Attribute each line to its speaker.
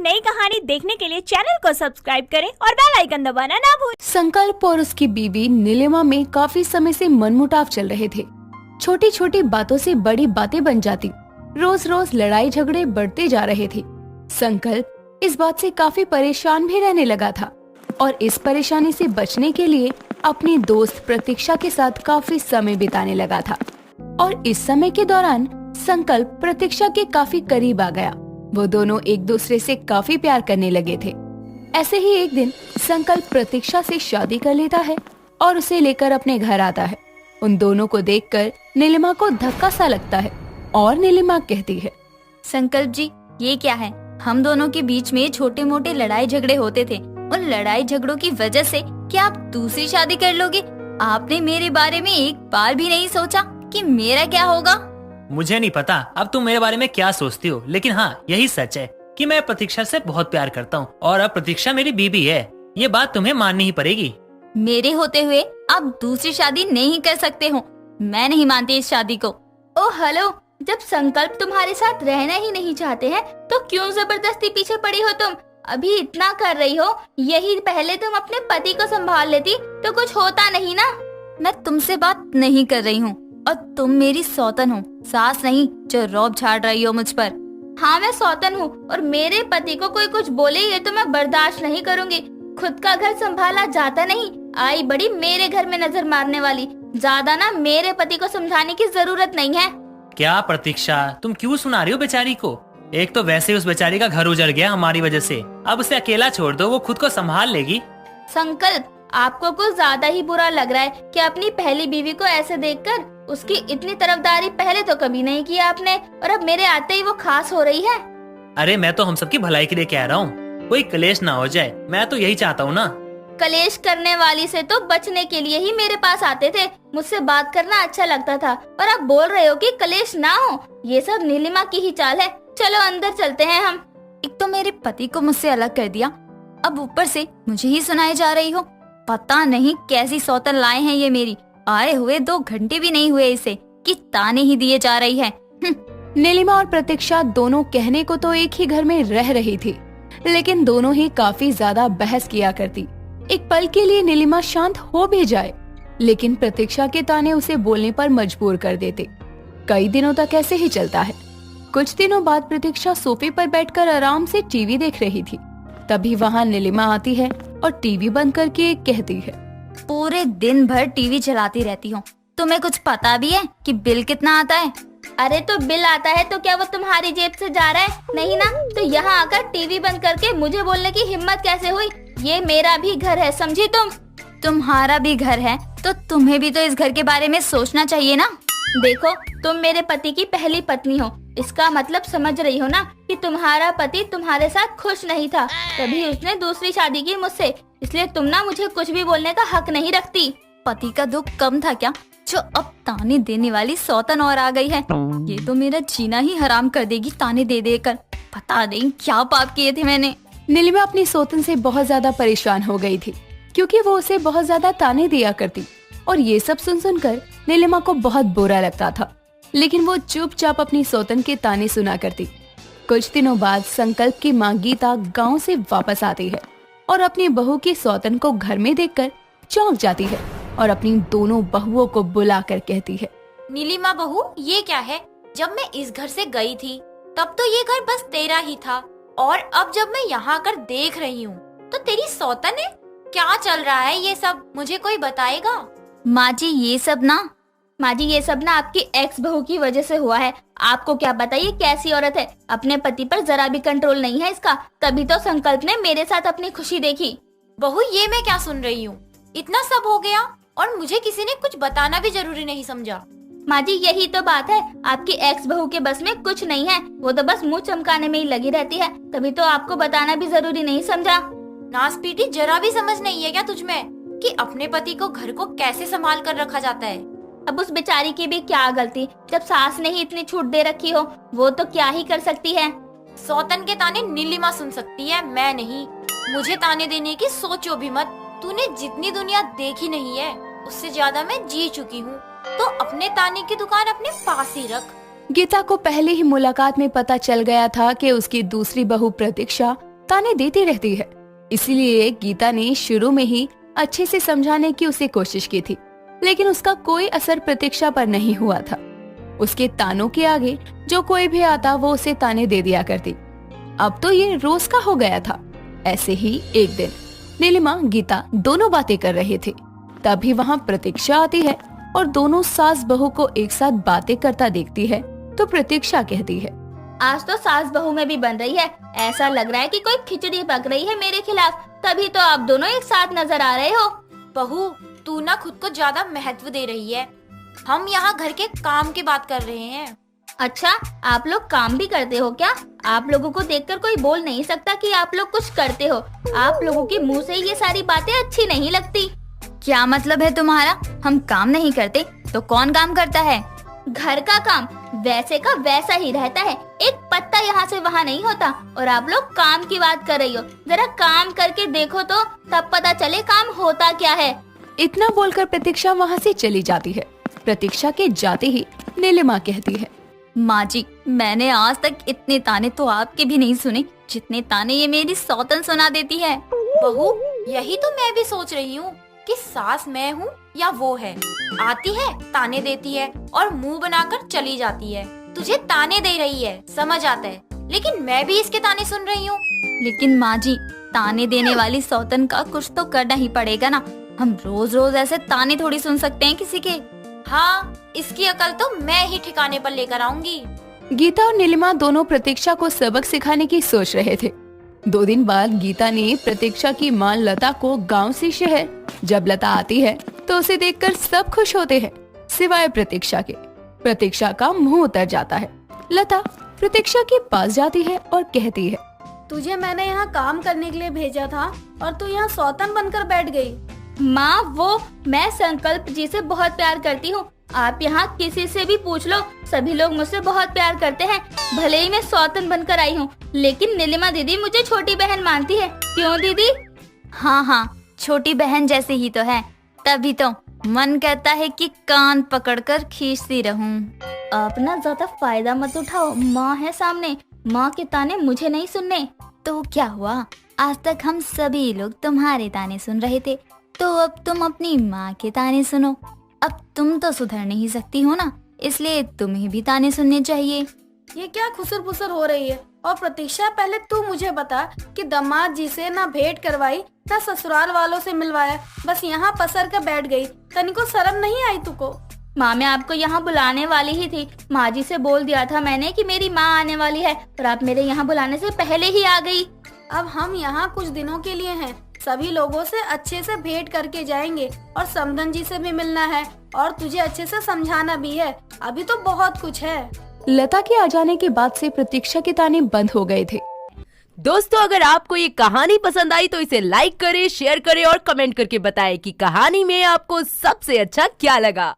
Speaker 1: नई कहानी देखने के लिए चैनल को सब्सक्राइब करें और बेल आइकन दबाना ना भूलें।
Speaker 2: संकल्प और उसकी बीवी नीलिमा में काफी समय से मनमुटाव चल रहे थे। छोटी छोटी बातों से बड़ी बातें बन जाती, रोज रोज लड़ाई झगड़े बढ़ते जा रहे थे। संकल्प इस बात से काफी परेशान भी रहने लगा था और इस परेशानी से बचने के लिए अपनी दोस्त प्रतीक्षा के साथ काफी समय बिताने लगा था। और इस समय के दौरान संकल्प प्रतीक्षा के काफी करीब आ गया। वो दोनों एक दूसरे से काफी प्यार करने लगे थे। ऐसे ही एक दिन संकल्प प्रतीक्षा से शादी कर लेता है और उसे लेकर अपने घर आता है। उन दोनों को देखकर नीलिमा को धक्का सा लगता है और नीलिमा कहती है,
Speaker 3: संकल्प जी, ये क्या है? हम दोनों के बीच में छोटे मोटे लड़ाई झगड़े होते थे। उन लड़ाई झगड़ों की वजह से क्या आप दूसरी शादी कर लोगे? आपने मेरे बारे में एक बार भी नहीं सोचा कि मेरा क्या होगा?
Speaker 4: मुझे नहीं पता अब तुम मेरे बारे में क्या सोचती हो, लेकिन हाँ यही सच है कि मैं प्रतीक्षा से बहुत प्यार करता हूँ और अब प्रतीक्षा मेरी बीबी है। ये बात तुम्हें माननी ही पड़ेगी।
Speaker 3: मेरे होते हुए आप दूसरी शादी नहीं कर सकते हो। मैं नहीं मानती इस शादी को। ओ हेलो, जब संकल्प तुम्हारे साथ रहना ही नहीं चाहते हैं तो क्यों जबरदस्ती पीछे पड़ी हो तुम? अभी इतना कर रही हो, यही पहले तुम अपने पति को संभाल लेती तो कुछ होता नहीं ना। मैं तुमसे बात नहीं कर रही हूँ और तुम मेरी सौतन हो, सास नहीं जो रौब झाड़ रही हो मुझ पर। हाँ मैं सौतन हूँ और मेरे पति को कोई कुछ बोले ये तो मैं बर्दाश्त नहीं करूँगी। खुद का घर संभाला जाता नहीं, आई बड़ी मेरे घर में नजर मारने वाली। ज्यादा ना मेरे पति को समझाने की जरूरत नहीं है।
Speaker 4: क्या प्रतीक्षा, तुम क्यों सुना रही हो बेचारी को? एक तो वैसे उस बेचारी का घर उजड़ गया हमारी वजह से, अब उसे अकेला छोड़ दो, वो खुद को संभाल लेगी।
Speaker 3: संकल्प, आपको कुछ ज्यादा ही बुरा लग रहा है कि अपनी पहली बीवी को ऐसे देखकर। उसकी इतनी तरफदारी पहले तो कभी नहीं किया आपने और अब मेरे आते ही वो खास हो रही है।
Speaker 4: अरे मैं तो हम सबकी भलाई के लिए कह रहा हूँ, कोई कलेश ना हो जाए, मैं तो यही चाहता हूँ ना।
Speaker 3: कलेश करने वाली से तो बचने के लिए ही मेरे पास आते थे। मुझसे बात करना अच्छा लगता था और आप बोल रहे हो कि कलेश ना हो। ये सब नीलिमा की ही चाल है। चलो अंदर चलते हैं हम। एक तो मेरे पति को मुझसे अलग कर दिया, अब ऊपर से मुझे ही सुनाई जा रही हो। पता नहीं कैसी सौतन लाए हैं ये मेरी। आए हुए 2 घंटे भी नहीं हुए इसे कि ताने ही दिए जा रही है।
Speaker 2: नीलिमा और प्रतीक्षा दोनों कहने को तो एक ही घर में रह रही थी, लेकिन दोनों ही काफी ज्यादा बहस किया करती। एक पल के लिए नीलिमा शांत हो भी जाए, लेकिन प्रतीक्षा के ताने उसे बोलने पर मजबूर कर देते। कई दिनों तक ऐसे ही चलता है। कुछ दिनों बाद प्रतीक्षा सोफे पर बैठकर आराम से टीवी देख रही थी। तभी वहाँ नीलिमा आती है और टीवी बंद करके कहती है,
Speaker 3: पूरे दिन भर टीवी चलाती रहती हो, तुम्हें कुछ पता भी है कि बिल कितना आता है? अरे तो बिल आता है तो क्या वो तुम्हारी जेब से जा रहा है? नहीं ना, तो यहाँ आकर टीवी बंद करके मुझे बोलने की हिम्मत कैसे हुई? ये मेरा भी घर है, समझी तुम? तुम्हारा भी घर है तो तुम्हें भी तो इस घर के बारे में सोचना चाहिए ना। देखो, तुम मेरे पति की पहली पत्नी हो, इसका मतलब समझ रही हो ना कि तुम्हारा पति तुम्हारे साथ खुश नहीं था, तभी उसने दूसरी शादी की मुझसे। इसलिए तुम ना मुझे कुछ भी बोलने का हक नहीं रखती। पति का दुख कम था क्या जो अब ताने देने वाली सौतन और आ गई है? ये तो मेरा जीना ही हराम कर देगी ताने दे देकर। पता नहीं क्या पाप किए थे मैंने।
Speaker 2: नीलिमा अपनी सौतन से बहुत ज्यादा परेशान हो गई थी, क्योंकि वो उसे बहुत ज्यादा ताने दिया करती और ये सब सुन सुनकर नीलिमा को बहुत बुरा लगता था। लेकिन वो चुपचाप अपनी सौतन के ताने सुना करती। कुछ दिनों बाद संकल्प की माँ गीता गांव से वापस आती है और अपनी बहू की सौतन को घर में देखकर चौंक जाती है और अपनी दोनों बहुओं को बुलाकर कहती है,
Speaker 5: नीलिमा बहू, ये क्या है? जब मैं इस घर से गई थी तब तो ये घर बस तेरा ही था और अब जब मैं यहाँ आकर देख रही हूँ तो तेरी सौतन है। क्या चल रहा है ये सब? मुझे कोई बताएगा?
Speaker 3: माँ जी ये सब ना आपकी एक्स बहू की वजह से हुआ है। आपको क्या बताइए कैसी औरत है, अपने पति पर जरा भी कंट्रोल नहीं है इसका। तभी तो संकल्प ने मेरे साथ अपनी खुशी देखी।
Speaker 5: बहू, ये मैं क्या सुन रही हूँ? इतना सब हो गया और मुझे किसी ने कुछ बताना भी जरूरी नहीं समझा।
Speaker 3: माँ जी यही तो बात है, आपकी एक्स बहू के बस में कुछ नहीं है। वो तो बस मुंह चमकाने में ही लगी रहती है, तभी तो आपको बताना भी जरूरी नहीं समझा।
Speaker 5: नासपीटी, जरा भी समझ नहीं है क्या तुझमें कि अपने पति को घर को कैसे संभाल कर रखा जाता है?
Speaker 3: अब उस बेचारी की भी क्या गलती, जब सास ने ही इतनी छूट दे रखी हो, वो तो क्या ही कर सकती है।
Speaker 5: सौतन के ताने नीलिमा सुन सकती है, मैं नहीं। मुझे ताने देने की सोचो भी मत। तूने जितनी दुनिया देखी नहीं है उससे ज्यादा मैं जी चुकी हूँ, तो अपने ताने की दुकान अपने पास ही रख।
Speaker 2: गीता को पहले ही मुलाकात में पता चल गया था कि उसकी दूसरी बहू प्रतीक्षा ताने देती रहती है। इसीलिए गीता ने शुरू में ही अच्छे से समझाने की उसे कोशिश की थी, लेकिन उसका कोई असर प्रतीक्षा पर नहीं हुआ था। उसके तानों के आगे जो कोई भी आता वो उसे ताने दे दिया करती। अब तो ये रोज का हो गया था। ऐसे ही एक दिन नीलिमा गीता दोनों बातें कर रहे थे, तभी वहाँ प्रतीक्षा आती है और दोनों सास बहू को एक साथ बातें करता देखती है तो प्रतीक्षा कहती है,
Speaker 3: आज तो सास बहू में भी बन रही है। ऐसा लग रहा है कि कोई खिचड़ी पक रही है मेरे खिलाफ, तभी तो आप दोनों एक साथ नजर आ रहे हो।
Speaker 5: बहू, तू ना खुद को ज्यादा महत्व दे रही है। हम यहाँ घर के काम की बात कर रहे हैं।
Speaker 3: अच्छा, आप लोग काम भी करते हो क्या? आप लोगों को देखकर कोई बोल नहीं सकता कि आप लोग कुछ करते हो। आप लोगों के मुंह से ये सारी बातें अच्छी नहीं लगती।
Speaker 6: क्या मतलब है तुम्हारा? हम काम नहीं करते तो कौन काम करता है?
Speaker 3: घर का काम वैसे का वैसा ही रहता है, एक पत्ता यहाँ से वहाँ नहीं होता। और आप लोग काम की बात कर रही हो, जरा काम करके देखो तो तब पता चले काम होता क्या है।
Speaker 2: इतना बोलकर प्रतीक्षा वहाँ से चली जाती है। प्रतीक्षा के जाते ही नीलिमा कहती है,
Speaker 6: माँ जी, मैंने आज तक इतने ताने तो आपके भी नहीं सुने जितने ताने ये मेरी सौतन सुना देती है।
Speaker 5: बहू, यही तो मैं भी सोच रही हूँ कि सास मैं हूँ या वो है। आती है, ताने देती है और मुंह बनाकर चली जाती है। तुझे ताने दे रही है, समझ आता है, लेकिन मैं भी इसके ताने सुन रही हूँ।
Speaker 6: लेकिन माँ जी, ताने देने वाली सौतन का कुछ तो करना ही पड़ेगा ना। हम रोज रोज ऐसे ताने थोड़ी सुन सकते हैं किसी के।
Speaker 5: हाँ, इसकी अकल तो मैं ही ठिकाने पर लेकर आऊंगी।
Speaker 2: गीता और नीलिमा दोनों प्रतीक्षा को सबक सिखाने की सोच रहे थे। 2 दिन बाद गीता ने प्रतीक्षा की मां लता को गांव से शहर। जब लता आती है तो उसे देखकर सब खुश होते हैं, सिवाय प्रतीक्षा के। प्रतीक्षा का मुंह उतर जाता है। लता प्रतीक्षा के पास जाती है और कहती है,
Speaker 7: तुझे मैंने यहाँ काम करने के लिए भेजा था और तू यहाँ सौतन बनकर बैठ गई।
Speaker 3: माँ, वो मैं संकल्प जी से बहुत प्यार करती हूँ। आप यहाँ किसी से भी पूछ लो, सभी लोग मुझसे बहुत प्यार करते हैं। भले ही मैं सौतन बनकर आई हूँ, लेकिन नीलिमा दीदी मुझे छोटी बहन मानती है। क्यों दीदी?
Speaker 6: हाँ हाँ, छोटी बहन जैसे ही तो है, तभी तो मन कहता है कि कान पकड़कर खींचती रहूं।
Speaker 3: आप ना ज्यादा फायदा मत उठाओ, माँ है सामने। माँ के ताने मुझे नहीं सुनने।
Speaker 6: तो क्या हुआ, आज तक हम सभी लोग तुम्हारे ताने सुन रहे थे, तो अब तुम अपनी माँ के ताने सुनो। अब तुम तो सुधर नहीं सकती हो ना, इसलिए तुम्हें भी ताने सुनने चाहिए।
Speaker 7: ये क्या खुसर फुसर हो रही है? और प्रतीक्षा, पहले तू मुझे बता कि दामाद जी से ना भेंट करवाई ना ससुराल वालों से मिलवाया, बस यहाँ पसर कर बैठ गई। तनिको शर्म नहीं आई तुको?
Speaker 3: माँ, मैं आपको यहाँ बुलाने वाली ही थी। माँ जी से बोल दिया था मैंने कि मेरी माँ आने वाली है, और आप मेरे यहाँ बुलाने से पहले ही आ गई।
Speaker 7: अब हम यहाँ कुछ दिनों के लिए हैं, सभी लोगों से अच्छे से भेंट करके जाएंगे और समधन जी से भी मिलना है और तुझे अच्छे से समझाना भी है। अभी तो बहुत कुछ है।
Speaker 2: लता के आ जाने के बाद से प्रतीक्षा के ताने बंद हो गए थे।
Speaker 8: दोस्तों, अगर आपको ये कहानी पसंद आई तो इसे लाइक करें, शेयर करें और कमेंट करके बताएं कि कहानी में आपको सबसे अच्छा क्या लगा।